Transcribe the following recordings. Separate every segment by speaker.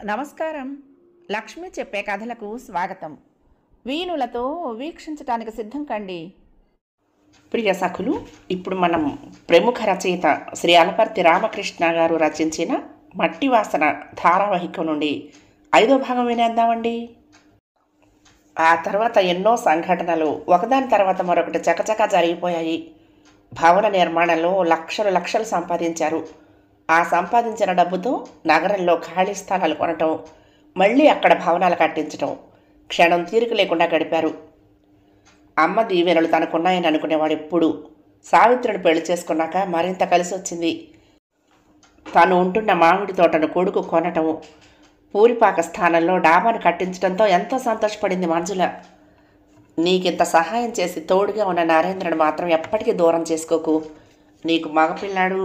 Speaker 1: నమస్కారం. లక్ష్మి చెప్పే కథలకు స్వాగతం. వీణులతో వీక్షించటానికి సిద్ధం కండి.
Speaker 2: ప్రియ సఖులు, ఇప్పుడు మనం ప్రముఖ రచయిత శ్రీ అలపర్తి రామకృష్ణ గారు రచించిన మట్టి వాసన ధారావాహికం నుండి 5వ భాగం వినేద్దామండి. ఆ తర్వాత ఎన్నో సంఘటనలు ఒకదాని తర్వాత మరొకటి చకచకా జరిగిపోయాయి. భవన నిర్మాణంలో లక్షలు సంపాదించారు. ఆ సంపాదించిన డబ్బుతో నగరంలో ఖాళీ స్థలాలు కొనటం, మళ్ళీ అక్కడ భవనాలు కట్టించటం, క్షణం తీరిక లేకుండా గడిపారు. అమ్మ దీవెనలు తనకున్నాయని అనుకునేవాడు ఎప్పుడు. సావిత్రిని పెళ్లి చేసుకున్నాక మరింత కలిసి వచ్చింది. తను ఉంటున్న మామిడి తోటను కొడుకు కొనటం, పూరిపాక స్థానంలో డాబాను కట్టించడంతో ఎంతో సంతోషపడింది మంజుల. నీకింత సహాయం చేసి తోడుగా ఉన్న నరేంద్రను మాత్రం ఎప్పటికీ దూరం చేసుకోకు. నీకు మగపిల్లాడు,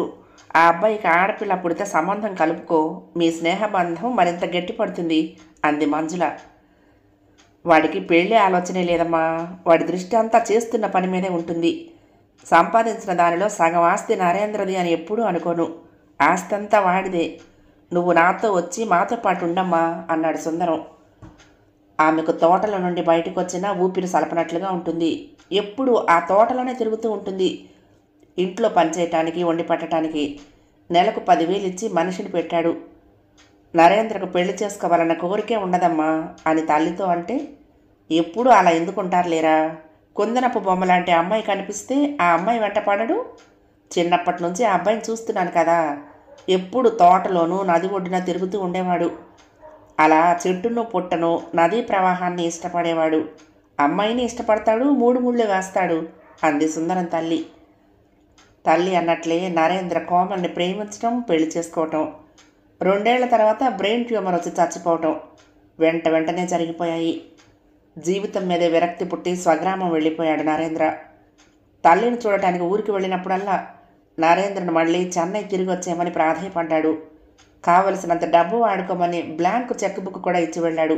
Speaker 2: ఆ అబ్బాయికి ఆడపిల్ల పుడితే సంబంధం కలుపుకో, మీ స్నేహబంధం మరింత గట్టిపడుతుంది అంది మంజుల. వాడికి పెళ్ళి ఆలోచనే లేదమ్మా. వాడి దృష్టి అంతా చేస్తున్న పని మీదే ఉంటుంది. సంపాదించిన దానిలో సగం ఆస్తి నరేంద్రది అని ఎప్పుడూ అనుకోను. ఆస్తి అంతా వాడిదే. నువ్వు నాతో వచ్చి మాతో పాటు ఉండమ్మా అన్నాడు సుందరం. ఆమెకు తోటల నుండి బయటకు వచ్చినా ఊపిరి సలపనట్లుగా ఉంటుంది. ఎప్పుడు ఆ తోటలోనే తిరుగుతూ ఉంటుంది. ఇంట్లో పనిచేయటానికి, వండి పట్టడానికి నెలకు 10,000 ఇచ్చి మనిషిని పెట్టాడు. నరేంద్రకు పెళ్లి చేసుకోవాలన్న కోరికే ఉండదమ్మా అని తల్లితో అంటే, ఎప్పుడు అలా ఎందుకుంటారు లేరా? కుందనపు బొమ్మ లాంటి అమ్మాయి కనిపిస్తే ఆ అమ్మాయి వెంట పడడు? చిన్నప్పటి నుంచి ఆ అబ్బాయిని చూస్తున్నాను కదా, ఎప్పుడు తోటలోనూ నది ఒడ్డున తిరుగుతూ ఉండేవాడు. అలా చెట్టును పుట్టను నదీ ప్రవాహాన్ని ఇష్టపడేవాడు. అమ్మాయిని ఇష్టపడతాడు, 3 ముళ్ళు వేస్తాడు అంది సుందరం తల్లి. తల్లి అన్నట్లే నరేంద్ర కోమల్ని ప్రేమించడం, పెళ్లి చేసుకోవటం, 2 ఏళ్ల తర్వాత బ్రెయిన్ ట్యూమర్ వచ్చి చచ్చిపోవటం వెంటనే జరిగిపోయాయి. జీవితం మీదే విరక్తి పుట్టి స్వగ్రామం వెళ్ళిపోయాడు నరేంద్ర. తల్లిని చూడటానికి ఊరికి వెళ్ళినప్పుడల్లా నరేంద్రను మళ్ళీ చెన్నై తిరిగి వచ్చేయమని ప్రాధేయపడ్డాడు. కావలసినంత డబ్బు వాడుకోమని బ్లాంక్ చెక్ బుక్ కూడా ఇచ్చి వెళ్ళాడు.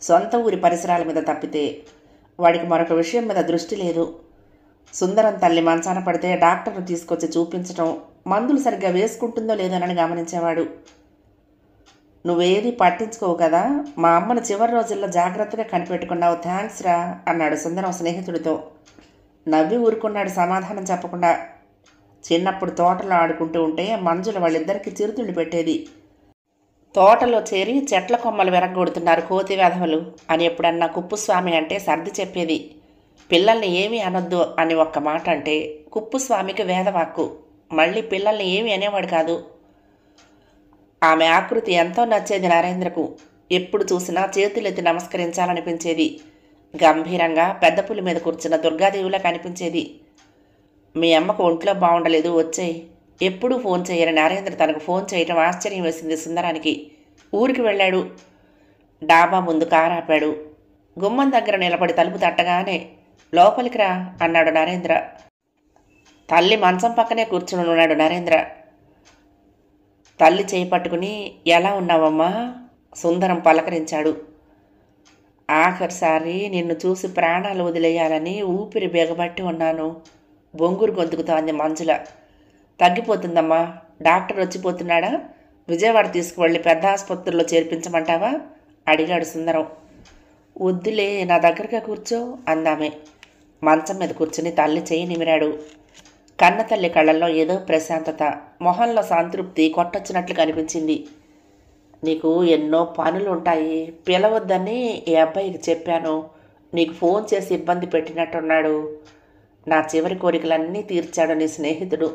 Speaker 2: సొంత ఊరి పరిసరాల మీద తప్పితే వాడికి మరొక విషయం మీద దృష్టి లేదు. సుందరం తల్లి మంచాన పడితే డాక్టర్ను తీసుకొచ్చి చూపించటం, మందులు సరిగ్గా వేసుకుంటుందో లేదోనని గమనించేవాడు. నువ్వేది పట్టించుకోవు కదా, మా అమ్మను చివరి రోజుల్లో జాగ్రత్తగా కనిపెట్టుకున్నావు, థ్యాంక్స్ రా అన్నాడు సుందరం స్నేహితుడితో. నవ్వి ఊరుకున్నాడు సమాధానం చెప్పకుండా. చిన్నప్పుడు తోటలో ఆడుకుంటూ ఉంటే మంజుల వాళ్ళిద్దరికీ చిరుతిళ్ళు పెట్టేది. తోటలో చేరి చెట్ల కొమ్మలు విరగొడుతున్నారు కోతి వెధవలు అని ఎప్పుడన్నా కుప్పుస్వామి అంటే సర్ది చెప్పేది. పిల్లల్ని ఏమీ అనొద్దు అని ఒక్క మాట అంటే కుప్పుస్వామికి వేదవాక్కు. మళ్ళీ పిల్లల్ని ఏమీ అనేవాడు కాదు. ఆమె ఆకృతి ఎంతో నచ్చేది నరేంద్రకు. ఎప్పుడు చూసినా చేతులెత్తి నమస్కరించాలనిపించేది. గంభీరంగా పెద్ద పులి మీద కూర్చున్న దుర్గాదేవిలా కనిపించేది. మీ అమ్మకు ఒంట్లో బాగుండలేదు, వచ్చేయి. ఎప్పుడూ ఫోన్ చేయని నరేంద్ర తనకు ఫోన్ చేయటం ఆశ్చర్యం వేసింది సుందరానికి. ఊరికి వెళ్ళాడు. డాబా ముందు కారు ఆపాడు. గుమ్మం దగ్గర నిలబడి తలుపు తట్టగానే లోపలికి రా అన్నాడు నరేంద్ర. తల్లి మంచం పక్కనే కూర్చుని ఉన్నాడు నరేంద్ర. తల్లి చేయి పట్టుకుని ఎలా ఉన్నావమ్మా సుందరం పలకరించాడు. ఆఖరిసారి నిన్ను చూసి ప్రాణాలు వదిలేయాలని ఊపిరి బిగబట్టి ఉన్నాను, బొంగురు గొంతుకుతో అంది మంజుల. తగ్గిపోతుందమ్మా, డాక్టర్ వచ్చిపోతున్నాడా? విజయవాడ తీసుకువెళ్ళి పెద్ద ఆసుపత్రిలో చేర్పించమంటావా అడిగాడు సుందరం. వద్దులే, నా దగ్గరగా కూర్చో అందామె. మంచం మీద కూర్చుని తల్లి చేయి నిమిరాడు. కన్న తల్లి కళ్ళల్లో ఏదో ప్రశాంతత, మొహంలో సంతృప్తి కొట్టొచ్చినట్లు కనిపించింది. నీకు ఎన్నో పనులు ఉంటాయి, పిలవద్దని ఈ అబ్బాయికి చెప్పాను. నీకు ఫోన్ చేసి ఇబ్బంది పెట్టినట్టున్నాడు. నా చివరి కోరికలన్నీ తీర్చాడు నీ స్నేహితుడు.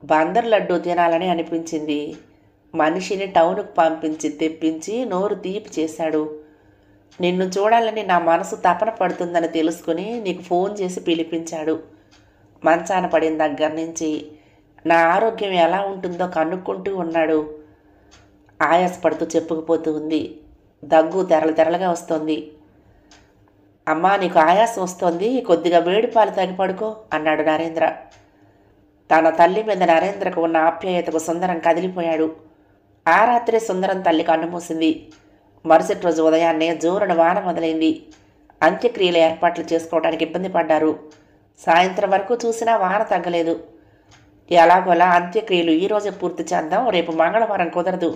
Speaker 2: బందర్ లడ్డూ తినాలని అనిపించింది. మనిషిని టౌన్కు పంపించి తెప్పించి నోరు తీపి చేశాడు. నిన్ను చూడాలని నా మనసు తపన పడుతుందని తెలుసుకుని నీకు ఫోన్ చేసి పిలిపించాడు. మంచాన పడిన దగ్గర నుంచి నా ఆరోగ్యం ఎలా ఉంటుందో కనుక్కుంటూ ఉన్నాడు. ఆయాసపడుతూ చెప్పుకుపోతూ ఉంది. దగ్గు తెరలుగా వస్తోంది. అమ్మా, నీకు ఆయాసం వస్తోంది, కొద్దిగా వేడి పాలు తాగి పడుకో అన్నాడు నరేంద్ర. తన తల్లి మీద నరేంద్రకు ఉన్న ఆప్యాయతకు సుందరం కదిలిపోయాడు. ఆ రాత్రి సుందరం తల్లి కన్నుమూసింది. మరుసటి రోజు ఉదయాన్నే జోరున వాన మొదలైంది. అంత్యక్రియల ఏర్పాట్లు చేసుకోవడానికి ఇబ్బంది పడ్డారు. సాయంత్రం వరకు చూసినా వాన తగ్గలేదు. ఎలాగోలా అంత్యక్రియలు ఈరోజే పూర్తి చేద్దాం, రేపు మంగళవారం కుదరదు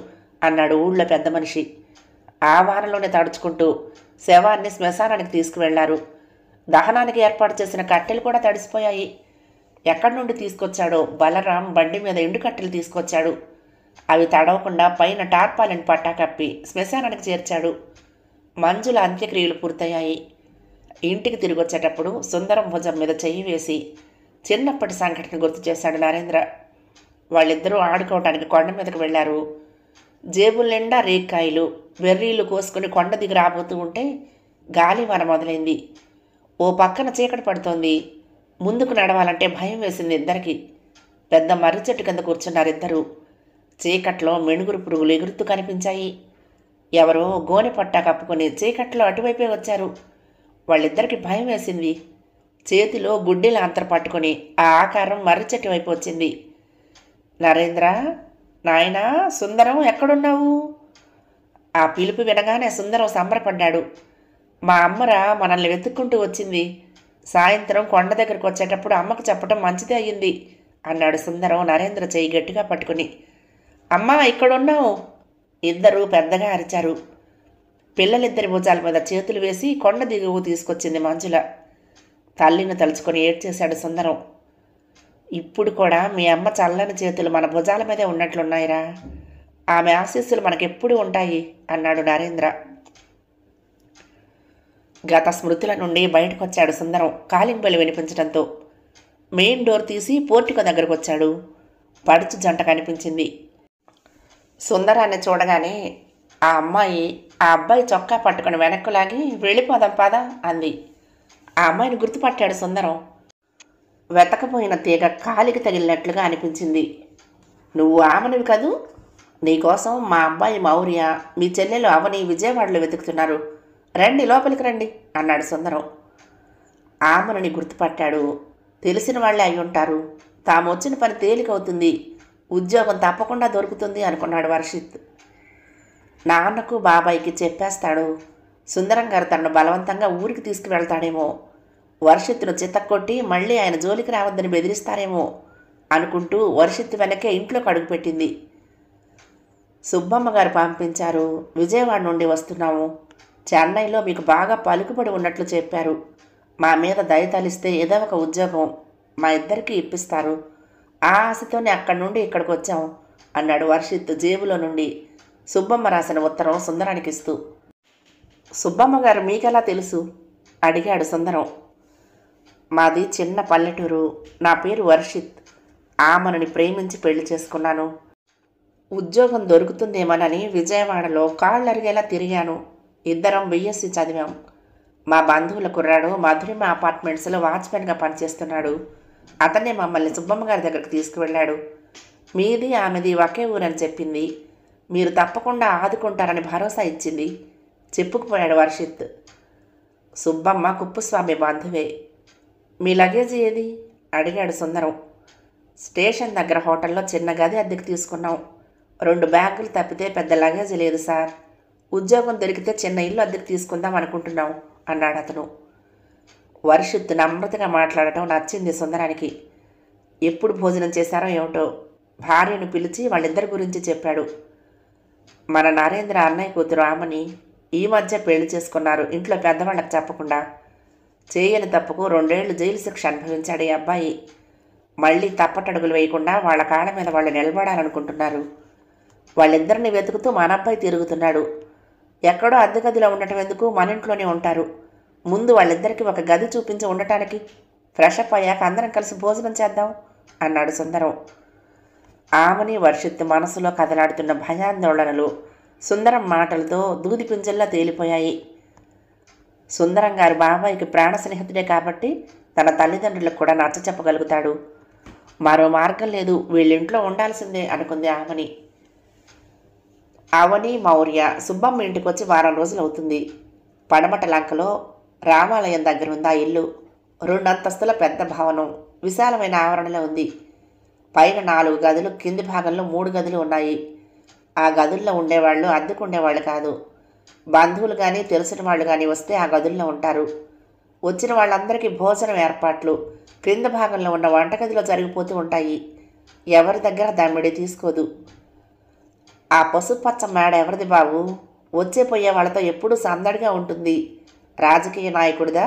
Speaker 2: అన్నాడు ఊళ్ళో పెద్ద మనిషి. ఆ వారంలోనే తడుచుకుంటూ శవాన్ని శ్మశానానికి తీసుకువెళ్లారు. దహనానికి ఏర్పాటు చేసిన కట్టెలు కూడా తడిసిపోయాయి. ఎక్కడి నుండి తీసుకొచ్చాడో బలరాం బండి మీద ఎండు కట్టెలు తీసుకొచ్చాడు. అవి తడవకుండా పైన టార్పాలిన్ పట్టా కప్పి శ్మశానానికి చేర్చాడు. మంజుల అంత్యక్రియలు పూర్తయ్యాయి. ఇంటికి తిరిగి వచ్చేటప్పుడు సుందరం భుజం మీద చెయ్యి వేసి చిన్నప్పటి సంఘటన గుర్తు చేశాడు నరేంద్ర. వాళ్ళిద్దరూ ఆడుకోవటానికి కొండ మీదకు వెళ్లారు. జేబుల నిండా రేక్కాయలు, బెర్రీలు కోసుకుని కొండ దిగి రాబోతూ ఉంటే గాలివాన మొదలైంది. ఓ పక్కన చీకటి పడుతోంది. ముందుకు నడవాలంటే భయం వేసింది ఇద్దరికి. పెద్ద మర్రి చెట్టు కింద కూర్చున్నారిద్దరూ. చీకట్లో మెణుగురు పురుగులు ఎగురుతూ కనిపించాయి. ఎవరో గోనె పట్టా కప్పుకొని చీకట్లో అటువైపే వచ్చారు. వాళ్ళిద్దరికి భయం వేసింది. చేతిలో గుడ్డెల అంతర పట్టుకొని ఆ ఆకారం మర్రి చెట్టు వైపు వచ్చింది. నరేంద్ర, నాయనా, సుందరం ఎక్కడున్నావు? ఆ పిలుపు వినగానే సుందరం సంబరపడ్డాడు. మా అమ్మరా మనల్ని వెతుక్కుంటూ వచ్చింది. సాయంత్రం కొండ దగ్గరకు వచ్చేటప్పుడు అమ్మకు చెప్పడం మంచిదే అయ్యింది అన్నాడు సుందరం నరేంద్ర చేయి గట్టిగా పట్టుకుని. అమ్మా, ఇక్కడున్నావు! ఇద్దరూ పెద్దగా అరిచారు. పిల్లలిద్దరి భుజాల మీద చేతులు వేసి కొండ దిగువ తీసుకొచ్చింది మంజుల. తల్లిని తలుచుకొని ఏడ్చేశాడు సుందరం. ఇప్పుడు కూడా మీ అమ్మ చల్లని చేతులు మన భుజాల మీదే ఉన్నట్లున్నాయిరా. ఆమె ఆశీస్సులు మనకెప్పుడు ఉంటాయి అన్నాడు నరేంద్ర. గత స్మృతుల నుండి బయటకొచ్చాడు సుందరం కాలింగ్ బెల్ వినిపించడంతో. మెయిన్ డోర్ తీసి పోర్టికో దగ్గరకు వచ్చాడు. పడుచు జంట కనిపించింది. సుందరాన్ని చూడగానే ఆ అమ్మాయి ఆ అబ్బాయి చొక్కా పట్టుకుని వెనక్కు లాగి వెళ్ళిపోదాం పదా అంది. ఆ అమ్మాయిని గుర్తుపట్టాడు సుందరం. వెతకపోయిన తీగ కాలికి తగిలినట్లుగా అనిపించింది. నువ్వు ఆమెనివి కదూ? నీకోసం మా అబ్బాయి మౌర్య, మీ చెల్లెలు అవని విజయవాడలో వెతుకుతున్నారు. రండి, లోపలికి రండి అన్నాడు సుందరం. ఆమెని గుర్తుపట్టాడు. తెలిసిన వాళ్ళే అయి ఉంటారు. తాము వచ్చిన పని తేలికవుతుంది, ఉద్యోగం తప్పకుండా దొరుకుతుంది అనుకున్నాడు వర్షిత్. నాన్నకు బాబాయికి చెప్పేస్తాడు. సుందరం గారు తనను బలవంతంగా ఊరికి తీసుకువెళ్తాడేమో. వర్షిత్తును చిత్తకొట్టి మళ్ళీ ఆయన జోలికి రావద్దని బెదిరిస్తారేమో అనుకుంటూ వర్షిత్ వెనకే ఇంట్లోకి అడుగుపెట్టింది. సుబ్బమ్మ గారు పంపించారు. విజయవాడ నుండి వస్తున్నాము. చెన్నైలో మీకు బాగా పలుకుబడి ఉన్నట్లు చెప్పారు. మా మీద దయ తలిస్తే ఏదో ఒక ఉద్యోగం మా ఇద్దరికీ ఇప్పిస్తారు. ఆ ఆశతోనే అక్కడి నుండి ఇక్కడికి వచ్చాం అన్నాడు వర్షిత్ జేబులో నుండి సుబ్బమ్మ రాసిన ఉత్తరం సుందరానికి ఇస్తూ. సుబ్బమ్మ గారు మీకెలా తెలుసు అడిగాడు సుందరం. మాది చిన్న పల్లెటూరు. నా పేరు వర్షిత్. ఆమెను ప్రేమించి పెళ్లి చేసుకున్నాను. ఉద్యోగం దొరుకుతుందేమోనని విజయవాడలో కాళ్ళరిగేలా తిరిగాను. ఇద్దరం బిఎస్సి చదివాం. మా బంధువుల కుర్రాడు మధురిమ అపార్ట్మెంట్స్లో వాచ్మెన్గా పనిచేస్తున్నాడు. అతనే మమ్మల్ని సుబ్బమ్మ గారి దగ్గరికి తీసుకువెళ్ళాడు. మీది ఆమెది ఒకే ఊరని చెప్పింది. మీరు తప్పకుండా ఆదుకుంటారని భరోసా ఇచ్చింది. చెప్పుకుపోయాడు వర్షిత్. సుబ్బమ్మ కుప్పుస్వామి బంధువే. మీ లగేజ్ ఏది అడిగాడు సుందరం. స్టేషన్ దగ్గర హోటల్లో చిన్న గది అద్దెకు తీసుకున్నాం. 2 బ్యాగులు తప్పితే పెద్ద లగేజ్ లేదు సార్. ఉద్యోగం దొరికితే చిన్న ఇల్లు అద్దెకు తీసుకుందాం అనుకుంటున్నాం అన్నాడు అతను. వర్షిత్ నమ్రతగా మాట్లాడటం నచ్చింది సుందరానికి. ఎప్పుడు భోజనం చేశారో ఏమిటో భార్యను పిలిచి వాళ్ళిద్దరి గురించి చెప్పాడు. మన నరేంద్ర అన్నయ్య కూతురు ఆమని ఈ మధ్య పెళ్లి చేసుకున్నారు. ఇంట్లో పెద్దవాళ్ళకి చెప్పకుండా. చేయని తప్పుకు 2 ఏళ్లు జైలు శిక్ష అనుభవించాడు ఈ అబ్బాయి. మళ్ళీ తప్పటడుగులు వేయకుండా వాళ్ళ కాళ్ళ మీద వాళ్ళు నిలబడాలనుకుంటున్నారు. వాళ్ళిద్దరిని వెతుకుతూ మన అబ్బాయి తిరుగుతున్నాడు. ఎక్కడో అద్దె గదిలో ఉండటం ఎందుకు, మన ఇంట్లోనే ఉంటారు. ముందు వాళ్ళిద్దరికీ ఒక గది చూపించి ఉండటానికి. ఫ్రెష్ అప్ అయ్యాక అందరం కలిసి భోజనం చేద్దాం అన్నాడు సుందరం. ఆమెని వర్షిత్ మనసులో కదలాడుతున్న భయాందోళనలు సుందరం మాటలతో దూది పింజల్లా తేలిపోయాయి. సుందరం గారి బాబాయికి ప్రాణ స్నేహితుడే కాబట్టి తన తల్లిదండ్రులకు కూడా నచ్చ చెప్పగలుగుతాడు. మరో మార్గం లేదు, వీళ్ళింట్లో ఉండాల్సిందే అనుకుంది ఆమెని. అవని మౌర్య సుబ్బమ్మ ఇంటికి వచ్చి వారం రోజులు అవుతుంది. పడమట లంకలో రామాలయం దగ్గర ఉంది ఆ ఇల్లు. 2 అంతస్తుల పెద్ద భవనం, విశాలమైన ఆవరణలో ఉంది. పైన 4 గదులు, కింది భాగంలో 3 గదులు ఉన్నాయి. ఆ గదుల్లో ఉండేవాళ్ళు అద్దెకు ఉండేవాళ్ళు కాదు. బంధువులు కానీ తెలిసిన వాళ్ళు కానీ వస్తే ఆ గదుల్లో ఉంటారు. వచ్చిన వాళ్ళందరికీ భోజనం ఏర్పాట్లు క్రింద భాగంలో ఉన్న వంటగదిలో జరిగిపోతూ ఉంటాయి. ఎవరి దగ్గర దమ్మిడి తీసుకోదు. ఆ పసుపచ్చ మేడ ఎవరిది బాబు? వచ్చే పోయే వాళ్ళతో ఎప్పుడూ సందడిగా ఉంటుంది. రాజకీయ నాయకుడిదా?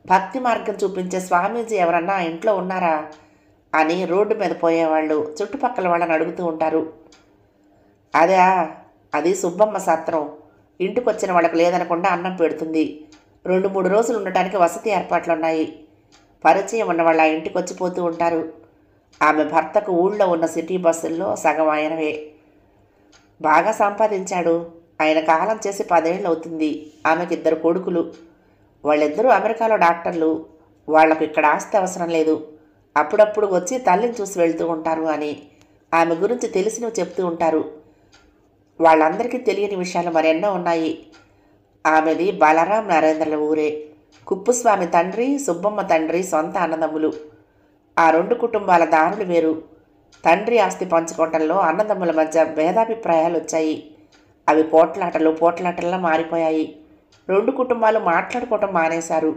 Speaker 2: భక్తి మార్గం చూపించే స్వామీజీ ఎవరన్నా ఆ ఇంట్లో ఉన్నారా అని రోడ్డు మీద పోయేవాళ్ళు చుట్టుపక్కల వాళ్ళని అడుగుతూ ఉంటారు. అదే, అది సుబ్బమ్మ సత్రం. ఇంటికొచ్చిన వాళ్ళకి లేదనకుండా అన్నం పెడుతుంది. 2-3 రోజులు ఉండటానికి వసతి ఏర్పాట్లున్నాయి. పరిచయం ఉన్న వాళ్ళు ఆ ఇంటికి వచ్చిపోతూ ఉంటారు. ఆమె భర్తకు ఊళ్ళో ఉన్న సిటీ బస్సుల్లో సగం ఆయనవే. బాగా సంపాదించాడు. ఆయన కాలం చేసి 10 ఏళ్ళు అవుతుంది. ఆమెకి 2 కొడుకులు. వాళ్ళిద్దరూ అమెరికాలో డాక్టర్లు. వాళ్లకు ఇక్కడ ఆస్తి అవసరం లేదు. అప్పుడప్పుడు వచ్చి తల్లిని చూసి వెళ్తూ ఉంటారు అని ఆమె గురించి తెలిసినవి చెప్తూ ఉంటారు. వాళ్ళందరికీ తెలియని విషయాలు మరెన్నో ఉన్నాయి. ఆమెది బలరాం నరేంద్రల ఊరే. కుప్పుస్వామి తండ్రి, సుబ్బమ్మ తండ్రి సొంత అన్నదమ్ములు. ఆ 2 కుటుంబాల దారులు వేరు. తండ్రి ఆస్తి పంచుకోవటంలో అన్నదమ్ముల మధ్య భేదాభిప్రాయాలు వచ్చాయి. అవి పోట్లాటల్లా మారిపోయాయి. 2 కుటుంబాలు మాట్లాడుకోవటం మానేశారు.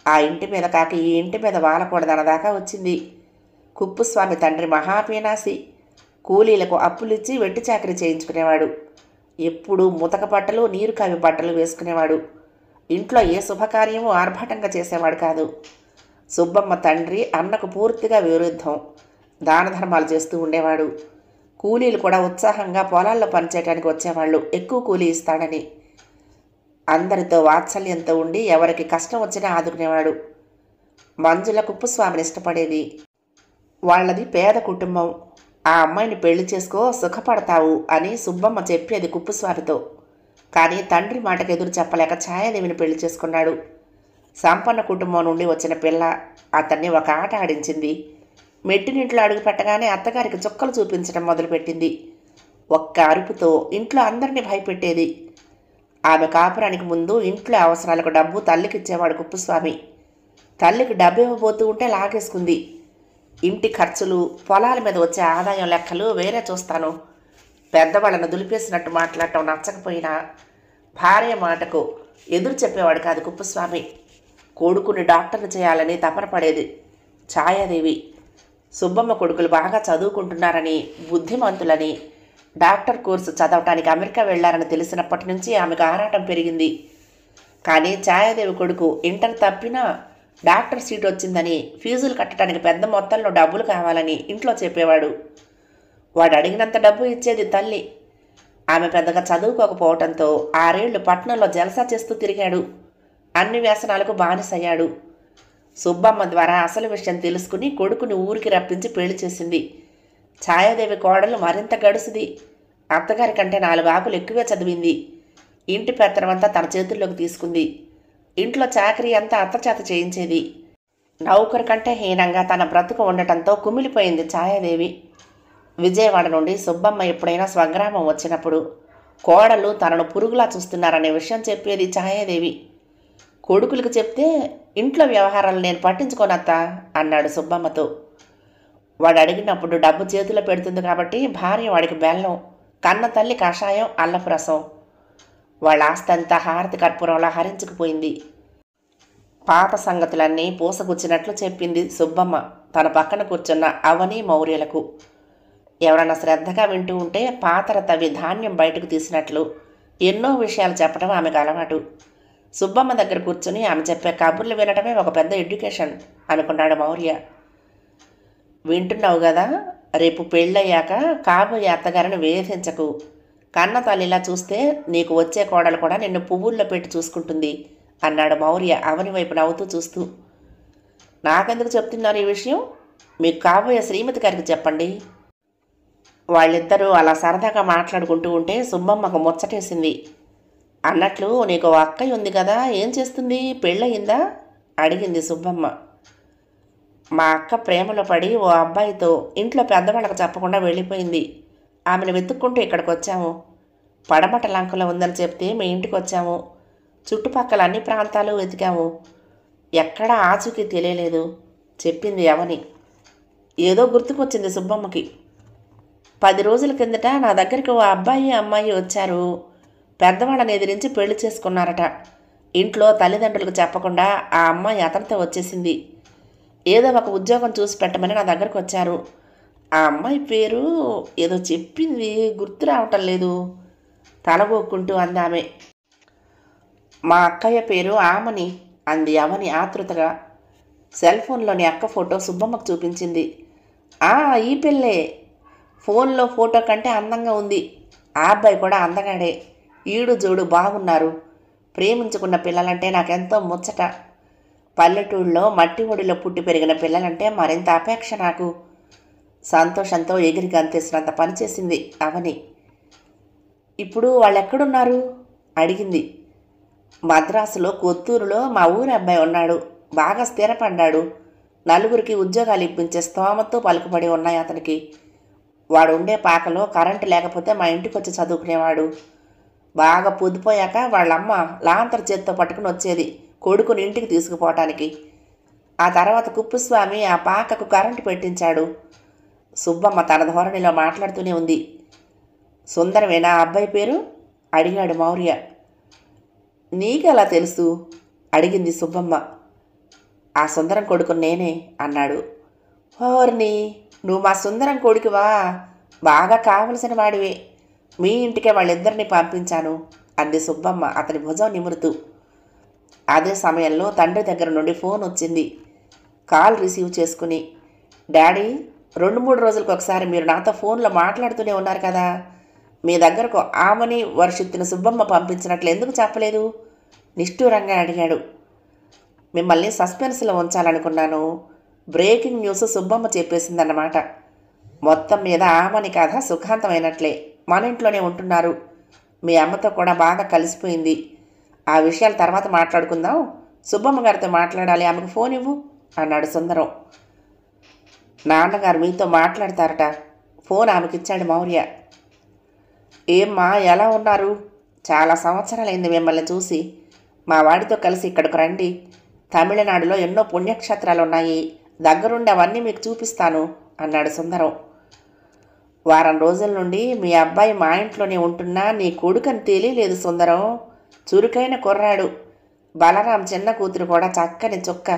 Speaker 2: ఆ ఇంటి మీద కాక ఈ ఇంటి మీద వాలకూడదన్నదాకా వచ్చింది. కుప్పుస్వామి తండ్రి మహాపీనాసి. కూలీలకు అప్పులిచ్చి వెట్టి చాకరీ చేయించుకునేవాడు. ఎప్పుడూ ముతక బట్టలు, నీరు కావి బట్టలు వేసుకునేవాడు. ఇంట్లో ఏ శుభకార్యమూ ఆర్భాటంగా చేసేవాడు కాదు. సుబ్బమ్మ తండ్రి అన్నకు పూర్తిగా విరుద్ధం. దాన ధర్మాలు చేస్తూ ఉండేవాడు. కూలీలు కూడా ఉత్సాహంగా పొలాల్లో పనిచేయడానికి వచ్చేవాళ్ళు, ఎక్కువ కూలీ ఇస్తాడని. అందరితో వాత్సల్యంతో ఉండి ఎవరికి కష్టం వచ్చినా ఆదుకునేవాడు. మంజుల కుప్పుస్వామిని ఇష్టపడేది. వాళ్ళది పేద కుటుంబం. ఆ అమ్మాయిని పెళ్లి చేసుకో, సుఖపడతావు అని సుబ్బమ్మ చెప్పేది కుప్పుస్వామితో. కానీ తండ్రి మాటకు ఎదురు చెప్పలేక ఛాయాదేవిని పెళ్లి చేసుకున్నాడు. సంపన్న కుటుంబం నుండి వచ్చిన పిల్ల అతన్ని ఒక ఆట ఆడించింది. మెట్టినింట్లో అడుగు పెట్టగానే అత్తగారికి చుక్కలు చూపించడం మొదలుపెట్టింది. ఒక్క అరుపుతో ఇంట్లో అందరినీ భయపెట్టేది. ఆమె కాపురానికి ముందు ఇంట్లో అవసరాలకు డబ్బు తల్లికిచ్చేవాడు కుప్పుస్వామి. తల్లికి డబ్బు ఇవ్వబోతూ ఉంటే లాగేసుకుంది. ఇంటి ఖర్చులు, పొలాల మీద వచ్చే ఆదాయం లెక్కలు వేరే చూస్తాను. పెద్దవాళ్ళను దులిపేసినట్టు మాట్లాడటం నచ్చకపోయినా భార్య మాటకు ఎదురు చెప్పేవాడు కాదు కుప్పుస్వామి. కొడుకుని డాక్టర్ని చేయాలని తపన పడేది ఛాయాదేవి. సుబ్బమ్మ కొడుకులు బాగా చదువుకుంటున్నారని, బుద్ధిమంతులని, డాక్టర్ కోర్సు చదవటానికి అమెరికా వెళ్లారని తెలిసినప్పటి నుంచి ఆమెకు ఆరాటం పెరిగింది. కానీ ఛాయాదేవి కొడుకు ఇంటర్ తప్పినా డాక్టర్ సీట్ వచ్చిందని, ఫీజులు కట్టడానికి పెద్ద మొత్తంలో డబ్బులు కావాలని ఇంట్లో చెప్పేవాడు. వాడు అడిగినంత డబ్బు ఇచ్చేది తల్లి. ఆమె పెద్దగా చదువుకోకపోవటంతో 6 ఏళ్లు పట్నంలో జలసా చేస్తూ తిరిగాడు. అన్ని వ్యసనాలకు బానిసయ్యాడు. సుబ్బమ్మ ద్వారా అసలు విషయం తెలుసుకుని కొడుకుని ఊరికి రప్పించి పెళ్లి చేసింది. ఛాయాదేవి కోడలు మరింత గడుసుది. అత్తగారి కంటే 4 ఆకులు ఎక్కువే చదివింది. ఇంటి పెత్తనమంతా తన చేతుల్లోకి తీసుకుంది. ఇంట్లో చాకరీ అంతా అత్తచేత చేయించేది. నౌకరు కంటే హీనంగా తన బ్రతుకు ఉండటంతో కుమిలిపోయింది ఛాయాదేవి. విజయవాడ నుండి సుబ్బమ్మ ఎప్పుడైనా స్వగ్రామం వచ్చినప్పుడు కోడలు తనను పురుగులా చూస్తున్నారనే విషయం చెప్పేది ఛాయాదేవి. కొడుకులకు చెప్తే ఇంట్లో వ్యవహారాలు నేను పట్టించుకోనత్తా అన్నాడు సుబ్బమ్మతో. వాడు అడిగినప్పుడు డబ్బు చేతిలో పెడుతుంది కాబట్టి భార్య వాడికి బెల్లం, కన్న తల్లి కషాయం, అల్లపు రసం. వాళ్ళ ఆస్తంతా హారతి కర్పూరంలా హరించుకుపోయింది. పాత సంగతులన్నీ పూసగుచ్చినట్లు చెప్పింది సుబ్బమ్మ తన పక్కన కూర్చున్న అవని మౌర్యలకు. ఎవరన్నా శ్రద్ధగా వింటూ ఉంటే పాతర తవ్వి ధాన్యం బయటకు తీసినట్లు ఎన్నో విషయాలు చెప్పడం ఆమెకు అలవాటు. సుబ్బమ్మ దగ్గర కూర్చుని ఆమె చెప్పే కబుర్లు వినటమే ఒక పెద్ద ఎడ్యుకేషన్ అనుకున్నాడు మౌర్య. వింటున్నావు కదా, రేపు పెళ్ళయ్యాక కాబోయే అత్తగారిని వేధించకు. కన్న తల్లిలా చూస్తే నీకు వచ్చే కోడలు కూడా నిన్ను పువ్వుల్లో పెట్టి చూసుకుంటుంది అన్నాడు మౌర్య అవని వైపు నవ్వుతూ చూస్తూ. నాకెందుకు చెప్తున్నారు ఈ విషయం? మీకు కాబోయే శ్రీమతి గారికి చెప్పండి. వాళ్ళిద్దరూ అలా సరదాగా మాట్లాడుకుంటూ ఉంటే సుబ్బమ్మకు ముచ్చటేసింది. అన్నట్లు నీకు అక్కయ్య ఉంది కదా, ఏం చేస్తుంది? పెళ్ళయిందా అడిగింది సుబ్బమ్మ. మా అక్క ప్రేమలో పడి ఓ అబ్బాయితో ఇంట్లో పెద్దవాళ్ళకు చెప్పకుండా వెళ్ళిపోయింది. ఆమెను వెతుక్కుంటూ ఇక్కడికి వచ్చాము. పడమట లంకలో ఉందని చెప్తే మీ ఇంటికి వచ్చాము. చుట్టుపక్కల అన్ని ప్రాంతాలు వెతికాము. ఎక్కడా ఆచూకీ తెలియలేదు చెప్పింది అవని. ఏదో గుర్తుకొచ్చింది సుబ్బమ్మకి. 10 రోజుల కిందట నా దగ్గరికి ఓ అబ్బాయి అమ్మాయి వచ్చారు. పెద్దవాళ్ళని ఎదిరించి పెళ్లి చేసుకున్నారట. ఇంట్లో తల్లిదండ్రులకు చెప్పకుండా ఆ అమ్మాయి అతనితో వచ్చేసింది. ఏదో ఒక ఉద్యోగం చూసి పెట్టమని నా దగ్గరకు వచ్చారు. ఆ అమ్మాయి పేరు ఏదో చెప్పింది, గుర్తు రావటం లేదు, తలగొక్కుంటూ అందామె. మా అక్కయ్య పేరు ఆమని అంది అవని ఆతృతగా. సెల్ ఫోన్లోని అక్క ఫోటో సుబ్బమ్మకు చూపించింది. ఈ పిల్లే, ఫోన్లో ఫోటో కంటే అందంగా ఉంది. ఆ అబ్బాయి కూడా అందగాడే, ఈడు జోడు బాగున్నారు. ప్రేమించుకున్న పిల్లలంటే నాకెంతో ముచ్చట. పల్లెటూళ్ళలో మట్టి ఒడిలో పుట్టి పెరిగిన పిల్లలంటే మరింత అపేక్ష నాకు. సంతోషంతో ఎగిరి గంతేసినంత పనిచేసింది అవని. ఇప్పుడు వాళ్ళు ఎక్కడున్నారు అడిగింది. మద్రాసులో కొత్తూరులో మా ఊరి అబ్బాయి ఉన్నాడు. బాగా స్థిరపడ్డాడు. నలుగురికి ఉద్యోగాలు ఇప్పించే స్తోమతో పలుకుబడి ఉన్నాయి అతనికి. వాడు ఉండే పాకలో కరెంటు లేకపోతే మా ఇంటికి వచ్చి చదువుకునేవాడు. బాగా పొద్దుపోయాక వాళ్ళమ్మ లాంతర్ చేత్తో పట్టుకుని వచ్చేది కొడుకుని ఇంటికి తీసుకుపోవటానికి. ఆ తర్వాత కుప్పుస్వామి ఆ పాకకు కరెంటు పెట్టించాడు. సుబ్బమ్మ తన ధోరణిలో మాట్లాడుతూనే ఉంది. సుందరమేనా అబ్బాయి పేరు అడిగాడు మౌర్య. నీకెలా తెలుసు అడిగింది సుబ్బమ్మ. ఆ సుందరం కొడుకు నేనే అన్నాడు. ఓర్ని, నువ్వు మా సుందరం కొడుకువా? బాగా కావలసిన వాడివే. మీ ఇంటికే వాళ్ళిద్దరిని పంపించాను అంది సుబ్బమ్మ అతని భుజం నిమురుతూ. అదే సమయంలో తండ్రి దగ్గర నుండి ఫోన్ వచ్చింది. కాల్ రిసీవ్ చేసుకుని, డాడీ 2-3 రోజులకు ఒకసారి మీరు నాతో ఫోన్లో మాట్లాడుతూనే ఉన్నారు కదా, మీ దగ్గరకు ఆమని వర్షిత్తుని సుబ్బమ్మ పంపించినట్లు ఎందుకు చెప్పలేదు నిష్ఠూరంగా అడిగాడు. మిమ్మల్ని సస్పెన్స్లో ఉంచాలనుకున్నాను. బ్రేకింగ్ న్యూస్ సుబ్బమ్మ చెప్పేసిందన్నమాట. మొత్తం మీద ఆమని కథ సుఖాంతమైనట్లే. మన ఇంట్లోనే ఉంటున్నారు. మీ అమ్మతో కూడా బాగా కలిసిపోయింది. ఆ విషయాలు తర్వాత మాట్లాడుకుందాం. సుబ్బమ్మ గారితో మాట్లాడాలి, ఆమెకు ఫోన్ ఇవ్వు అన్నాడు సుందరం. నాన్నగారు మీతో మాట్లాడతారట. ఫోన్ ఆమెకిచ్చాడు మౌర్య. ఏమ్మా, ఎలా ఉన్నారు? చాలా సంవత్సరాలైంది మిమ్మల్ని చూసి. మా వాడితో కలిసి ఇక్కడికి రండి. తమిళనాడులో ఎన్నో పుణ్యక్షేత్రాలు ఉన్నాయి. దగ్గరుండి అవన్నీ మీకు చూపిస్తాను అన్నాడు సుందరం. వారం రోజుల నుండి మీ అబ్బాయి మా ఇంట్లోనే ఉంటున్నా నీ కొడుకని తెలియలేదు సుందరం. చురుకైన కుర్రాడు. బలరాం చిన్న కూతురు కూడా చక్కని చుక్క.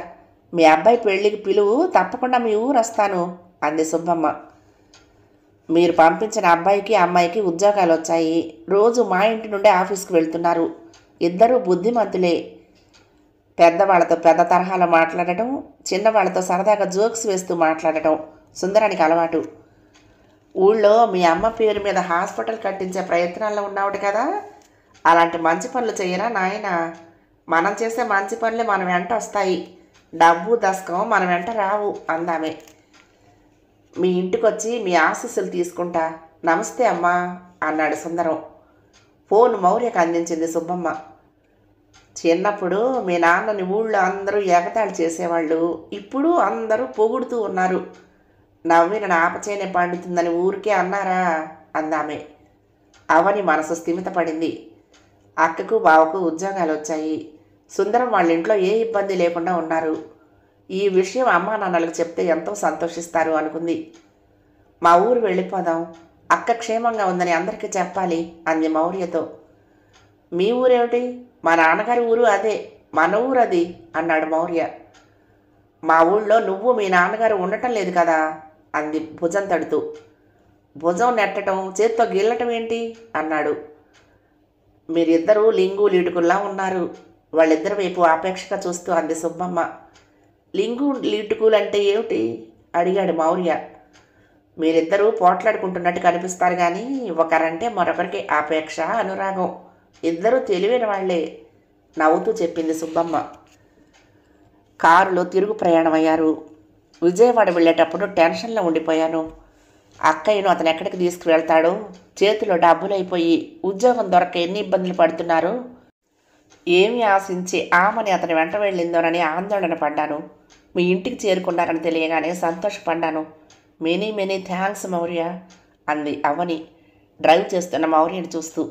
Speaker 2: మీ అబ్బాయి పెళ్ళికి పిలువు, తప్పకుండా మీ ఊరు వస్తాను అంది సుబ్బమ్మ. మీరు పంపించిన అబ్బాయికి అమ్మాయికి ఉద్యోగాలు వచ్చాయి. రోజు మా ఇంటి నుండే ఆఫీస్కి వెళ్తున్నారు. ఇద్దరూ బుద్ధిమంతులే. పెద్దవాళ్లతో పెద్ద తరహాలో మాట్లాడటం, చిన్నవాళ్లతో సరదాగా జోక్స్ వేస్తూ మాట్లాడటం సుందరానికి అలవాటు. ఊళ్ళో మీ అమ్మ పేరు మీద హాస్పిటల్ కట్టించే ప్రయత్నాల్లో ఉన్నావుట కదా, అలాంటి మంచి పనులు చేయరా నాయన? మనం చేసే మంచి పనులే మన వెంట వస్తాయి. డబ్బు దశకం మన వెంట రావు అందామే. మీ ఇంటికొచ్చి మీ ఆశీస్సులు తీసుకుంటా. నమస్తే అమ్మా అన్నాడు సుందరం. ఫోన్ మౌర్యకు అందించింది సుబ్బమ్మ. చిన్నప్పుడు మీ నాన్నని ఊళ్ళో అందరూ ఎగతాళి చేసేవాళ్ళు. ఇప్పుడు అందరూ పొగుడుతూ ఉన్నారు. నవ్విన ఆపచేనే పండుతుందని ఊరికే అన్నారా అందామే. అవని మనసు స్థిమితపడింది. అక్కకు బావకు ఉద్యోగాలు వచ్చాయి. సుందరం వాళ్ళ ఇంట్లో ఏ ఇబ్బంది లేకుండా ఉన్నారు. ఈ విషయం అమ్మా నాన్నలకు చెప్తే ఎంతో సంతోషిస్తారు అనుకుంది. మా ఊరు వెళ్ళిపోదాం. అక్క క్షేమంగా ఉందని అందరికీ చెప్పాలి అంది మౌర్యతో. మీ ఊరేమిటి? మా నాన్నగారి ఊరు అదే, మన ఊరు అది అన్నాడు మౌర్య. మా ఊళ్ళో నువ్వు మీ నాన్నగారు ఉండటం లేదు కదా అంది భుజం తడుతూ. భుజం నెట్టడం, చేత్తో గిల్లటం ఏంటి అన్నాడు. మీరిద్దరూ లింగు లీటుకుల్లా ఉన్నారు. వాళ్ళిద్దరి వైపు ఆపేక్షగా చూస్తూ అంది సుబ్బమ్మ. లింగు లీటుకులంటే ఏమిటి అడిగాడు మౌర్య. మీరిద్దరూ పోట్లాడుకుంటున్నట్టు కనిపిస్తారు కానీ ఒకరంటే మరొకరికి ఆపేక్ష, అనురాగం. ఇద్దరూ తెలివైన వాళ్లే నవ్వుతూ చెప్పింది సుబ్బమ్మ. కారులో తిరుగు ప్రయాణం అయ్యారు. విజయవాడ వెళ్ళేటప్పుడు టెన్షన్లో ఉండిపోయాను. అక్కయ్యను అతను ఎక్కడికి తీసుకువెళ్తాడో, చేతిలో డబ్బులైపోయి ఉద్యోగం దొరక ఎన్ని ఇబ్బందులు పడుతున్నారు. ఏమి ఆశించి ఆమని అతని వెంట వెళ్ళిందోనని ఆందోళన పడ్డాను. మీ ఇంటికి చేరుకున్నారని తెలియగానే సంతోషపడ్డాను. మెనీ మెనీ థ్యాంక్స్ మౌర్య అంది అవని డ్రైవ్ చేస్తున్న మౌర్యని చూస్తూ.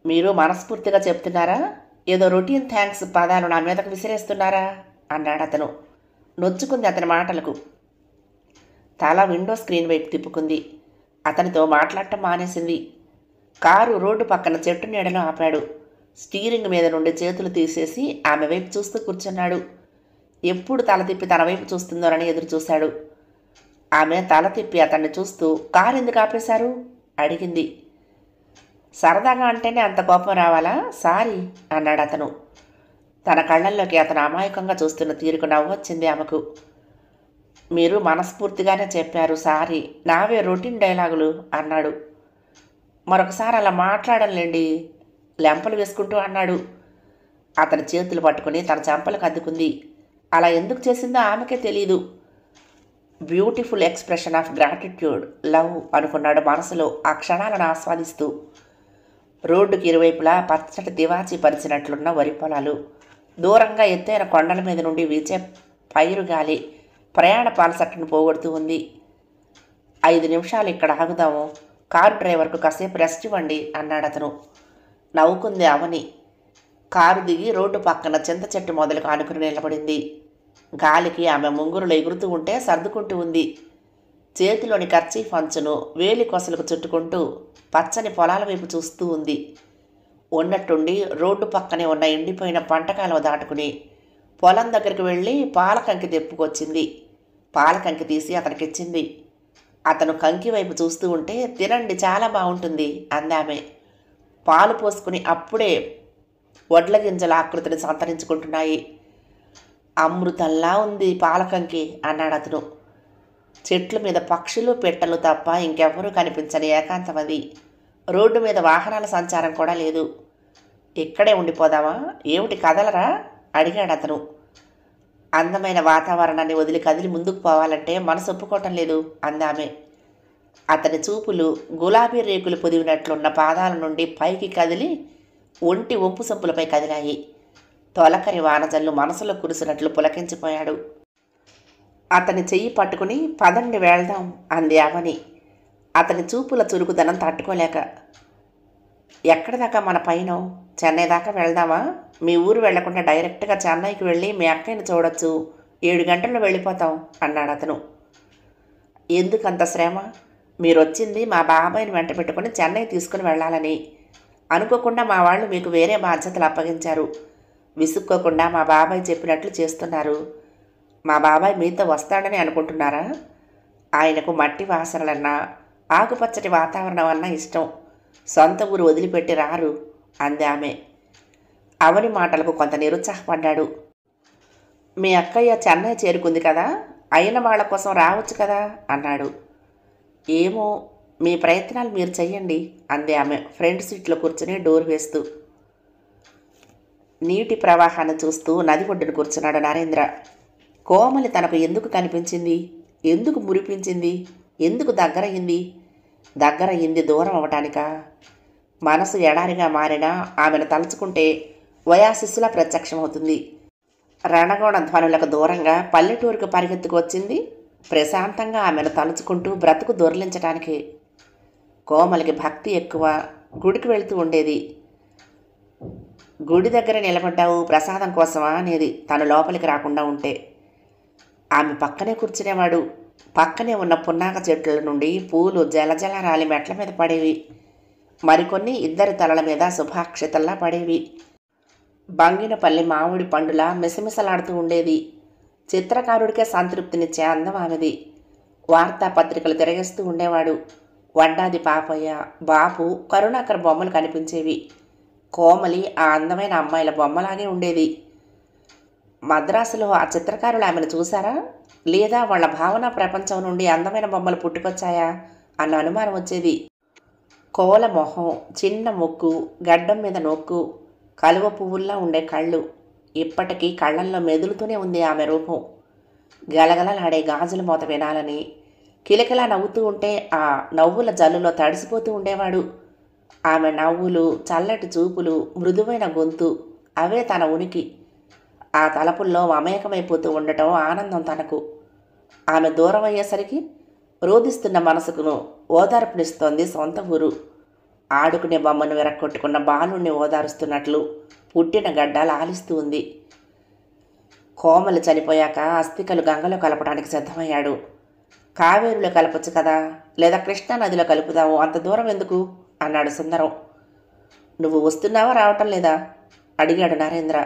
Speaker 2: మీరు మనస్ఫూర్తిగా చెప్తున్నారా? ఏదో రొటీన్ థ్యాంక్స్ పదాలు నా మీదకు విసిరేస్తున్నారా అన్నాడు అతను. నొచ్చుకుంది అతని మాటలకు. తల విండో స్క్రీన్ వైపు తిప్పుకుంది. అతనితో మాట్లాడటం మానేసింది. కారు రోడ్డు పక్కన చెట్టు నీడలో ఆపాడు. స్టీరింగ్ మీద నుండి చేతులు తీసేసి ఆమె వైపు చూస్తూ కూర్చున్నాడు. ఎప్పుడు తల తిప్పి తన వైపు చూస్తుందోనని ఎదురు చూశాడు. ఆమె తల తిప్పి అతన్ని చూస్తూ కారు ఎందుకు ఆపేశారు అడిగింది. సరదాగా అంటేనే అంత కోపం రావాలా? సారీ అన్నాడు అతను. తన కళ్ళల్లోకి అతను అమాయకంగా చూస్తున్న తీరుకు నవ్వొచ్చింది ఆమెకు. మీరు మనస్ఫూర్తిగానే చెప్పారు సారీ, నావే రొటీన్ డైలాగులు అన్నాడు. మరొకసారి అలా మాట్లాడంలేండి లెంపలు వేసుకుంటూ అన్నాడు. అతని చేతులు పట్టుకుని తన చెంపలకు అద్దుకుంది. అలా ఎందుకు చేసిందో ఆమెకే తెలియదు. Beautiful expression of gratitude, love అనుకున్నాడు మనసులో ఆ క్షణాలను ఆస్వాదిస్తూ. రోడ్డుకి ఇరువైపులా పచ్చటి తివాచి పరిచినట్లున్న వరి పొలాలు, దూరంగా ఎత్తైన కొండల మీద నుండి వీచే పైరు గాలి ప్రయాణ పాలసట్టును పోగొడుతూ ఉంది. 5 నిమిషాలు ఇక్కడ ఆగుదాము, కారు డ్రైవర్కు కాసేపు రెస్ట్ ఇవ్వండి అన్నాడు అతను. నవ్వుకుంది అవని. కారు దిగి రోడ్డు పక్కన చింత చెట్టు మొదలకు ఆనుకుని నిలబడింది. గాలికి ఆమె ముంగురులు ఎగురుతూ ఉంటే సర్దుకుంటూ ఉంది. చేతిలోని కర్చీఫ్ అంచును వేలి కొసలకు చుట్టుకుంటూ పచ్చని పొలాల వైపు చూస్తూ ఉంది. ఉన్నట్టుండి రోడ్డు పక్కనే ఉన్న ఎండిపోయిన పంటకాలువ దాటుకుని పొలం దగ్గరికి వెళ్ళి పాలకంకి తెప్పుకొచ్చింది. పాలకంకి తీసి అతనికిచ్చింది. అతను కంకి వైపు చూస్తూ ఉంటే తినండి చాలా బాగుంటుంది అందామె. పాలు పోసుకుని అప్పుడే వడ్ల గింజల ఆకృతిని సంతరించుకుంటున్నాయి. అమృతంలా ఉంది పాలకంకి అన్నాడు అతను. చెట్ల మీద పక్షులు పెట్టలు తప్ప ఇంకెవ్వరూ కనిపించని ఏకాంతం అది. రోడ్డు మీద వాహనాల సంచారం కూడా లేదు. ఇక్కడే ఉండిపోదామా, ఏమిటి కదలరా అడిగాడు అతను. అందమైన వాతావరణాన్ని వదిలి కదిలి ముందుకు పోవాలంటే మనసు ఒప్పుకోవటం లేదు అందామె. అతని చూపులు గులాబీ రేకులు పొదివినట్లున్న పాదాల నుండి పైకి కదిలి ఒంటి వంపు సంపులపై కదిలాయి. తొలకరి వానజల్లు మనసులో కురిసినట్లు పులకించిపోయాడు. అతని చెయ్యి పట్టుకుని పదండి వెళ్దాం అంది అవని. అతని చూపుల చురుకుదనం తట్టుకోలేక, ఎక్కడి దాకా మన పైన? చెన్నై దాకా వెళ్దామా? మీ ఊరు వెళ్లకుండా డైరెక్ట్గా చెన్నైకి వెళ్ళి మీ అక్కయ్యని చూడొచ్చు, 7 గంటల్లో వెళ్ళిపోతాం అన్నాడు అతను. ఎందుకంత శ్రమ? మీరొచ్చింది మా బాబాయిని వెంట పెట్టుకుని చెన్నై తీసుకుని వెళ్ళాలని. అనుకోకుండా మా వాళ్ళు మీకు వేరే బాధ్యతలు అప్పగించారు. విసుక్కోకుండా మా బాబాయ్ చెప్పినట్లు చేస్తున్నారు. మా బాబాయ్ మీతో వస్తాడని అనుకుంటున్నారా? ఆయనకు మట్టి వాసనలన్నా ఆకుపచ్చటి వాతావరణం అన్నా ఇష్టం. సొంత ఊరు వదిలిపెట్టి రారు అంది ఆమె. అవని మాటలకు కొంత నిరుత్సాహపడ్డాడు. మీ అక్కయ్య చెన్నై చేరుకుంది కదా, అయిన వాళ్ళ కోసం రావచ్చు కదా అన్నాడు. ఏమో, మీ ప్రయత్నాలు మీరు చెయ్యండి అంది ఆమె ఫ్రంట్ సీట్లో కూర్చుని డోర్ వేస్తూ. నీటి ప్రవాహాన్ని చూస్తూ నది ఒడ్డున కూర్చున్నాడు నరేంద్ర. కోమలి తనకు ఎందుకు కనిపించింది? ఎందుకు మురిపించింది? ఎందుకు దగ్గరయ్యింది దూరం అవటానికా? మనసు ఎడారిగా మారినా ఆమెను తలుచుకుంటే వయాశిస్సులా ప్రత్యక్షమవుతుంది. రణగోణ ధ్వనులకు దూరంగా పల్లెటూరుకు పరిగెత్తుకు వచ్చింది ప్రశాంతంగా ఆమెను తలుచుకుంటూ బ్రతుకు దొర్లించటానికి. కోమలికి భక్తి ఎక్కువ, గుడికి వెళ్తూ ఉండేది. గుడి దగ్గర నిలబడ్డావు ప్రసాదం కోసమా అనేది తను లోపలికి రాకుండా ఉంటే. ఆమె పక్కనే కూర్చునేవాడు. పక్కనే ఉన్న పున్నాక చెట్ల నుండి పూలు జలజల రాలి మెట్ల మీద పడేవి. మరికొన్ని ఇద్దరి తలల మీద శుభాక్షతల్లా పడేవి. బంగినపల్లి మామిడి పండులా మిసమిసలాడుతూ ఉండేది. చిత్రకారుడికే సంతృప్తినిచ్చే అందం ఆమెది. వార్తాపత్రికలు తిరగేస్తూ ఉండేవాడు. వడ్డాది పాపయ్య, బాపు, కరుణాకర్ బొమ్మలు కనిపించేవి. కోమలి ఆ అందమైన అమ్మాయిల బొమ్మలాగే ఉండేది. మద్రాసులో ఆ చిత్రకారులు ఆమెను చూశారా, లేదా వాళ్ళ భావన ప్రపంచం నుండి అందమైన బొమ్మలు పుట్టుకొచ్చాయా అన్న అనుమానం వచ్చేది. కోల మొహం, చిన్న ముక్కు, గడ్డం మీద నొక్కు, కలువ పువ్వుల్లా ఉండే కళ్ళు. ఇప్పటికీ కళ్ళల్లో మెదులుతూనే ఉంది ఆమె రూపం. గలగలలాడే గాజుల మోత వినాలని, కిలకిలా నవ్వుతూ ఉంటే ఆ నవ్వుల జల్లులో తడిసిపోతూ ఉండేవాడు. ఆమె నవ్వులు, చల్లటి చూపులు, మృదువైన గొంతు, అవే తన ఉనికి. ఆ తలపుల్లో మమేకమైపోతూ ఉండటం ఆనందం తనకు. ఆమె దూరం అయ్యేసరికి రోధిస్తున్న మనసుకును ఓదార్పునిస్తోంది సొంత ఊరు. ఆడుకునే బొమ్మను విరక్కొట్టుకున్న బాలుణ్ణి ఓదారుస్తున్నట్లు పుట్టిన గడ్డ లాలిస్తూ ఉంది. కోమలు చనిపోయాక అస్థికలు గంగలో కలపడానికి సిద్ధమయ్యాడు. కావేరులో కలపచ్చు కదా, లేదా కృష్ణానదిలో కలుపుదాము, అంత దూరం ఎందుకు అన్నాడు సుందరం. నువ్వు వస్తున్నావా రావటం లేదా అడిగాడు నరేంద్ర.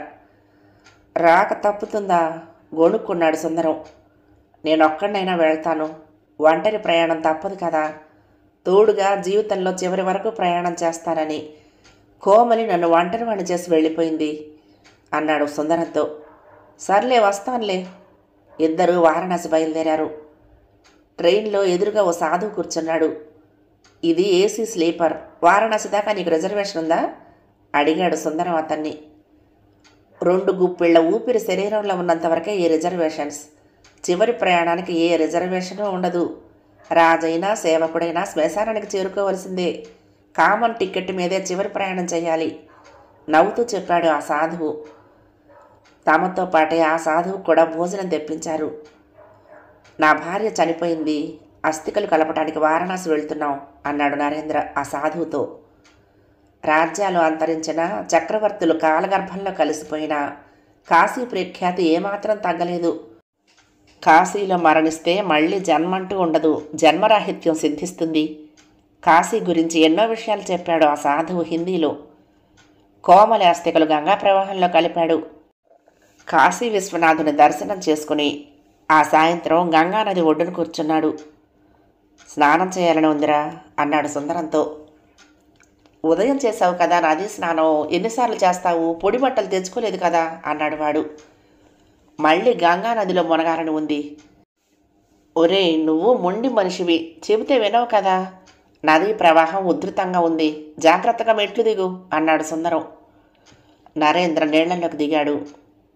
Speaker 2: రాక తప్పుతుందా గొణుక్కున్నాడు సుందరం. నేనొక్కడినైనా వెళ్తాను, ఒంటరి ప్రయాణం తప్పదు కదా, తోడుగా జీవితంలో చివరి వరకు ప్రయాణం చేస్తానని కోమలి నన్ను ఒంటరివాణ్ణి చేసి వెళ్ళిపోయింది అన్నాడు సుందరంతో. సర్లే వస్తానులే. ఇద్దరూ వారణాసి బయలుదేరారు. ట్రైన్లో ఎదురుగా ఓ సాధువు కూర్చున్నాడు. ఇది ఏసీ స్లీపర్. వారణాసి దాకా నీకు రిజర్వేషన్ ఉందా అడిగాడు సుందరం అతన్ని. 2 గుప్పిళ్ల ఊపిరి శరీరంలో ఉన్నంతవరకే ఈ రిజర్వేషన్స్. చివరి ప్రయాణానికి ఏ రిజర్వేషను ఉండదు. రాజైనా సేవకుడైనా శ్మశానానికి చేరుకోవలసిందే. కామన్ టికెట్ మీదే చివరి ప్రయాణం చేయాలి నవ్వుతూ చెప్పాడు ఆ సాధువు. తమతో పాటే ఆ సాధువు కూడా భోజనం తెప్పించారు. నా భార్య చనిపోయింది, అస్థికలు కలపడానికి వారణాసి వెళ్తున్నాం అన్నాడు నరేంద్ర ఆ సాధువుతో. రాజ్యాలు అంతరించిన, చక్రవర్తులు కాలగర్భంలో కలిసిపోయినా కాశీ ప్రఖ్యాతి ఏమాత్రం తగ్గలేదు. కాశీలో మరణిస్తే మళ్ళీ జన్మంటూ ఉండదు, జన్మరాహిత్యం సిద్ధిస్తుంది. కాశీ గురించి ఎన్నో విషయాలు చెప్పాడు ఆ సాధువు హిందీలో. కోమలి అస్థికలు గంగా ప్రవాహంలో కలిపాడు. కాశీ విశ్వనాథుని దర్శనం చేసుకుని ఆ సాయంత్రం గంగానది ఒడ్డున కూర్చున్నాడు. స్నానం చేయాలని ఉందిరా అన్నాడు సుందరంతో. ఉదయం చేసావు కదా నదీ స్నానం, ఎన్నిసార్లు చేస్తావు? పొడి బట్టలు తెచ్చుకోలేదు కదా అన్నాడు వాడు. మళ్ళీ గంగా నదిలో మునగాలని ఉంది. ఒరే, నువ్వు మొండి మనిషివి, చెబితే వినవు కదా. నదీ ప్రవాహం ఉధృతంగా ఉంది, జాగ్రత్తగా మెట్లు దిగు అన్నాడు సుందరం. నరేంద్ర నీళ్లలోకి దిగాడు.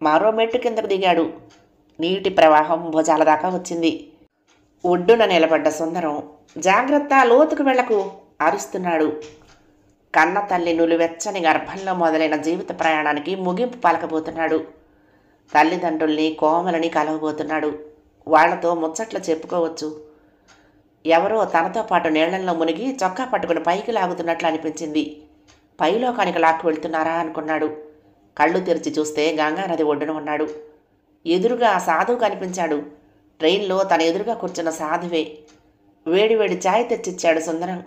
Speaker 2: మరో మెట్టు కిందకు దిగాడు. నీటి ప్రవాహం భుజాల దాకా వచ్చింది. ఒడ్డున నిలబడ్డ సుందరం, జాగ్రత్త, లోతుకు వెళ్లకు అరుస్తున్నాడు. కన్న తల్లి నులివెచ్చని గర్భంలో మొదలైన జీవిత ప్రయాణానికి ముగింపు పలకబోతున్నాడు. తల్లిదండ్రుల్ని, కోమలని కలవబోతున్నాడు. వాళ్లతో ముచ్చట్లు చెప్పుకోవచ్చు. ఎవరో తనతో పాటు నీళ్లలో మునిగి చొక్కా పట్టుకుని పైకి లాగుతున్నట్లు అనిపించింది. పైలోకానికి లాక్కు వెళ్తున్నారా అనుకున్నాడు. కళ్ళు తెరిచి చూస్తే గంగానది ఒడ్డున ఉన్నాడు. ఎదురుగా ఆ సాధువు కనిపించాడు. ట్రైన్లో తన ఎదురుగా కూర్చున్న సాధువే. వేడివేడి ఛాయ్ తెచ్చిచ్చాడు సుందరం.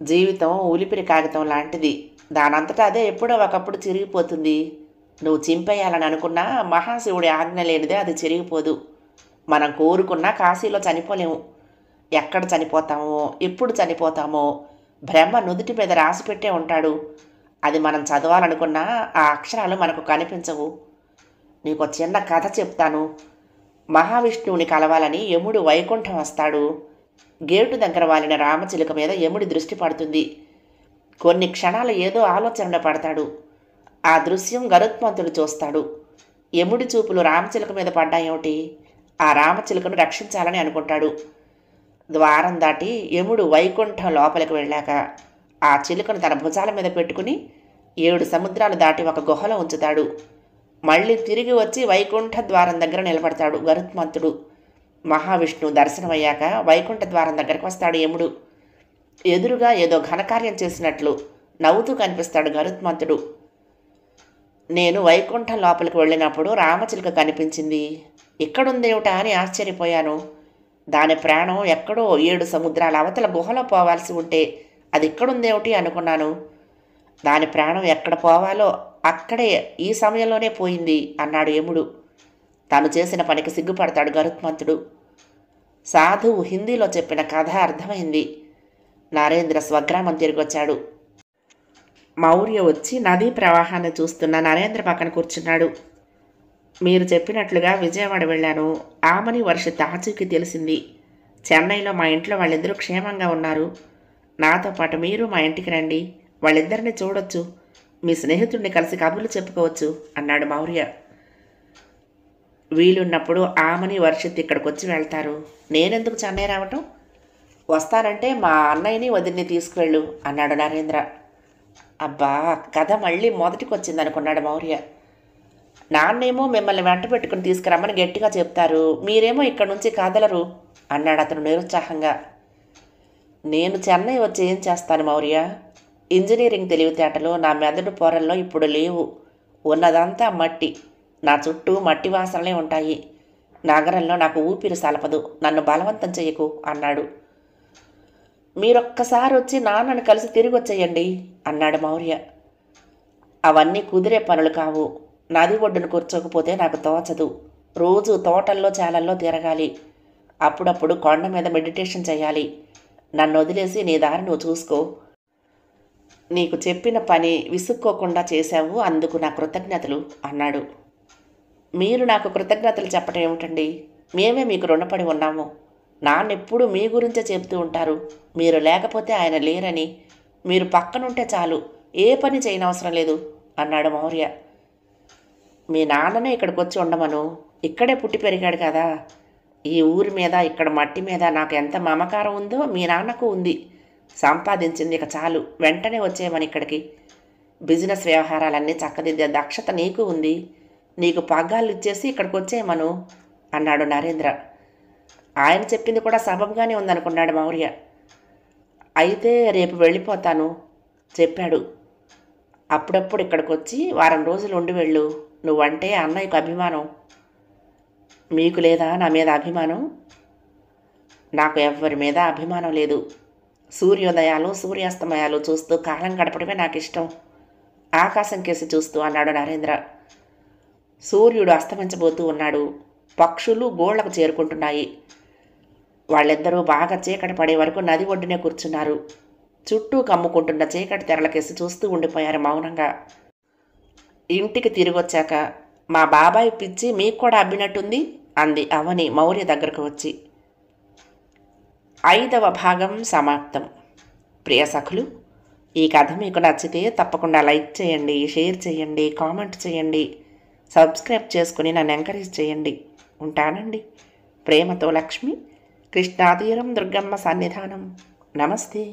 Speaker 2: జీవితం ఉలిపిరి కాగితం లాంటిది, దానంతటా అదే ఎప్పుడో ఒకప్పుడు చిరిగిపోతుంది. నువ్వు చింపేయాలని అనుకున్నా మహాశివుడి ఆజ్ఞ లేనిదే అది చిరిగిపోదు. మనం కోరుకున్నా కాశీలో చనిపోలేము. ఎక్కడ చనిపోతామో, ఎప్పుడు చనిపోతామో బ్రహ్మ నుదుటి మీద రాసిపెట్టే ఉంటాడు. అది మనం చదవాలనుకున్నా ఆ అక్షరాలు మనకు కనిపించవు. నీకు చిన్న కథ చెప్తాను. మహావిష్ణువుని కలవాలని యముడు వైకుంఠం వస్తాడు. గేటు దగ్గర వాలిన రామచిలుక మీద యముడి దృష్టి పడుతుంది. కొన్ని క్షణాలు ఏదో ఆలోచనలో పడతాడు. ఆ దృశ్యం గరుత్మంతుడు చూస్తాడు. యముడి చూపులు రామచిలుక మీద పడ్డాయేమిటి? ఆ రామచిలుకను రక్షించాలని అనుకుంటాడు. ద్వారం దాటి యముడు వైకుంఠం లోపలికి వెళ్ళాక ఆ చిలుకను తన భుజాల మీద పెట్టుకుని 7 సముద్రాలు దాటి ఒక గుహలో ఉంచుతాడు. మళ్ళీ తిరిగి వచ్చి వైకుంఠ ద్వారం దగ్గర నిలబడతాడు గరుత్మంతుడు. మహావిష్ణువు దర్శనమయ్యాక వైకుంఠ ద్వారం దగ్గరకు వస్తాడు యముడు. ఎదురుగా ఏదో ఘనకార్యం చేసినట్లు నవ్వుతూ కనిపిస్తాడు గరుత్మంతుడు. నేను వైకుంఠం లోపలికి వెళ్ళినప్పుడు రామచిలుక కనిపించింది. ఇక్కడుందేమిటా అని ఆశ్చర్యపోయాను. దాని ప్రాణం ఎక్కడో 7 సముద్రాల అవతల గుహలో పోవాల్సి ఉంటే అది ఇక్కడుందేమిటి అనుకున్నాను. దాని ప్రాణం ఎక్కడ పోవాలో అక్కడే ఈ సమయంలోనే పోయింది అన్నాడు యముడు. తాను చేసిన పనికి సిగ్గుపడతాడు గరుత్మంతుడు. సాధువు హిందీలో చెప్పిన కథ అర్థమైంది. నరేంద్ర స్వగ్రామం తిరిగొచ్చాడు. మౌర్య వచ్చి నదీ ప్రవాహాన్ని చూస్తున్న నరేంద్ర పక్కన కూర్చున్నాడు. మీరు చెప్పినట్లుగా విజయవాడ వెళ్ళాను. ఆమని వర్షిత్ ఆచూకీ తెలిసింది. చెన్నైలో మా ఇంట్లో వాళ్ళిద్దరూ క్షేమంగా ఉన్నారు. నాతో పాటు మీరు మా ఇంటికి రండి, వాళ్ళిద్దరిని చూడొచ్చు, మీ స్నేహితుడిని కలిసి కబుర్లు చెప్పుకోవచ్చు అన్నాడు మౌర్య. వీలున్నప్పుడు ఆమని వర్షిత్ ఇక్కడికి వచ్చి వెళ్తారు. నేనెందుకు చెన్నై రావటం? వస్తానంటే మా అన్నయ్యని వదిలిని తీసుకువెళ్ళు అన్నాడు నరేంద్ర. అబ్బా, కథ మళ్ళీ మొదటికి వచ్చిందనుకున్నాడు మౌర్య. నాన్నేమో మిమ్మల్ని వెంట పెట్టుకుని తీసుకురమ్మని గట్టిగా చెప్తారు, మీరేమో ఇక్కడి నుంచి కదలరు అన్నాడు అతను నిరుత్సాహంగా. నేను చెన్నై వచ్చి ఏం చేస్తాను మౌర్య? ఇంజనీరింగ్ తెలివితేటలు నా మెదడు పొరల్లో ఇప్పుడు లేవు. ఉన్నదంతా మట్టి. నా చుట్టూ మట్టి వాసనలే ఉంటాయి. నగరంలో నాకు ఊపిరి సలపదు. నన్ను బలవంతం చెయ్యకు అన్నాడు. మీరొక్కసారి వచ్చి నాన్నని కలిసి తిరిగి వచ్చేయండి అన్నాడు మౌర్య. అవన్నీ కుదిరే పనులు కావు. నది ఒడ్డును కూర్చోకపోతే నాకు తోచదు. రోజు తోటల్లో చాలల్లో తిరగాలి. అప్పుడప్పుడు కొండ మీద మెడిటేషన్ చేయాలి. నన్ను వదిలేసి నీ దారి నువ్వు చూసుకో. నీకు చెప్పిన పని విసుక్కోకుండా చేశావు, అందుకు నా కృతజ్ఞతలు అన్నాడు. మీరు నాకు కృతజ్ఞతలు చెప్పటం ఏమిటండి? మేమే మీకు రుణపడి ఉన్నాము. నాన్నెప్పుడు మీ గురించే చెబుతూ ఉంటారు. మీరు లేకపోతే ఆయన లేరని, మీరు పక్కనుంటే చాలు, ఏ పని చేయనవసరం లేదు అన్నాడు మౌర్య. మీ నాన్ననే ఇక్కడికి వచ్చి ఉండమను. ఇక్కడే పుట్టి పెరిగాడు కదా. ఈ ఊరి మీద, ఇక్కడ మట్టి మీద నాకు ఎంత మమకారం ఉందో మీ నాన్నకు ఉంది. సంపాదించింది ఇక చాలు, వెంటనే వచ్చేయమని ఇక్కడికి. బిజినెస్ వ్యవహారాలన్నీ చక్కదిద్దే దక్షత నీకు ఉంది. నీకు పగ్గాలు ఇచ్చేసి ఇక్కడికి వచ్చేయమను అన్నాడు నరేంద్ర. ఆయన చెప్పింది కూడా సబబుగానే ఉందనుకున్నాడు మౌర్య. అయితే రేపు వెళ్ళిపోతాను చెప్పాడు. అప్పుడప్పుడు ఇక్కడికి వచ్చి వారం రోజులు ఉండి వెళ్ళు. నువ్వంటే అన్నయ్యకు అభిమానం. మీకు లేదా నా మీద అభిమానం? నాకు ఎవ్వరి మీద అభిమానం లేదు. సూర్యోదయాలు సూర్యాస్తమయాలు చూస్తూ కాలం గడపడమే నాకు ఇష్టం. ఆకాశం కేసి చూస్తూ అన్నాడు నరేంద్ర. సూర్యుడు అస్తమించబోతూ ఉన్నాడు. పక్షులు గోళ్లకు చేరుకుంటున్నాయి. వాళ్ళిద్దరూ బాగా చీకటి పడే వరకు నది ఒడ్డునే కూర్చున్నారు. చుట్టూ కమ్ముకుంటున్న చీకటి తెరలకేసి చూస్తూ ఉండిపోయారు మౌనంగా. ఇంటికి తిరిగొచ్చాక, మా బాబాయ్ పిచ్చి మీకు కూడా అబ్బినట్టుంది అంది అవని మౌర్య దగ్గరకు వచ్చి. 5వ భాగం సమాప్తం. ప్రియ సఖులు, ఈ కథ మీకు నచ్చితే తప్పకుండా లైక్ చేయండి, షేర్ చేయండి, కామెంట్ చేయండి, సబ్స్క్రైబ్ చేసుకుని నన్ను ఎంకరేజ్ చేయండి. ఉంటానండి. ప్రేమతో లక్ష్మి, కృష్ణాతీరం దుర్గమ్మ సన్నిధానం. నమస్తే.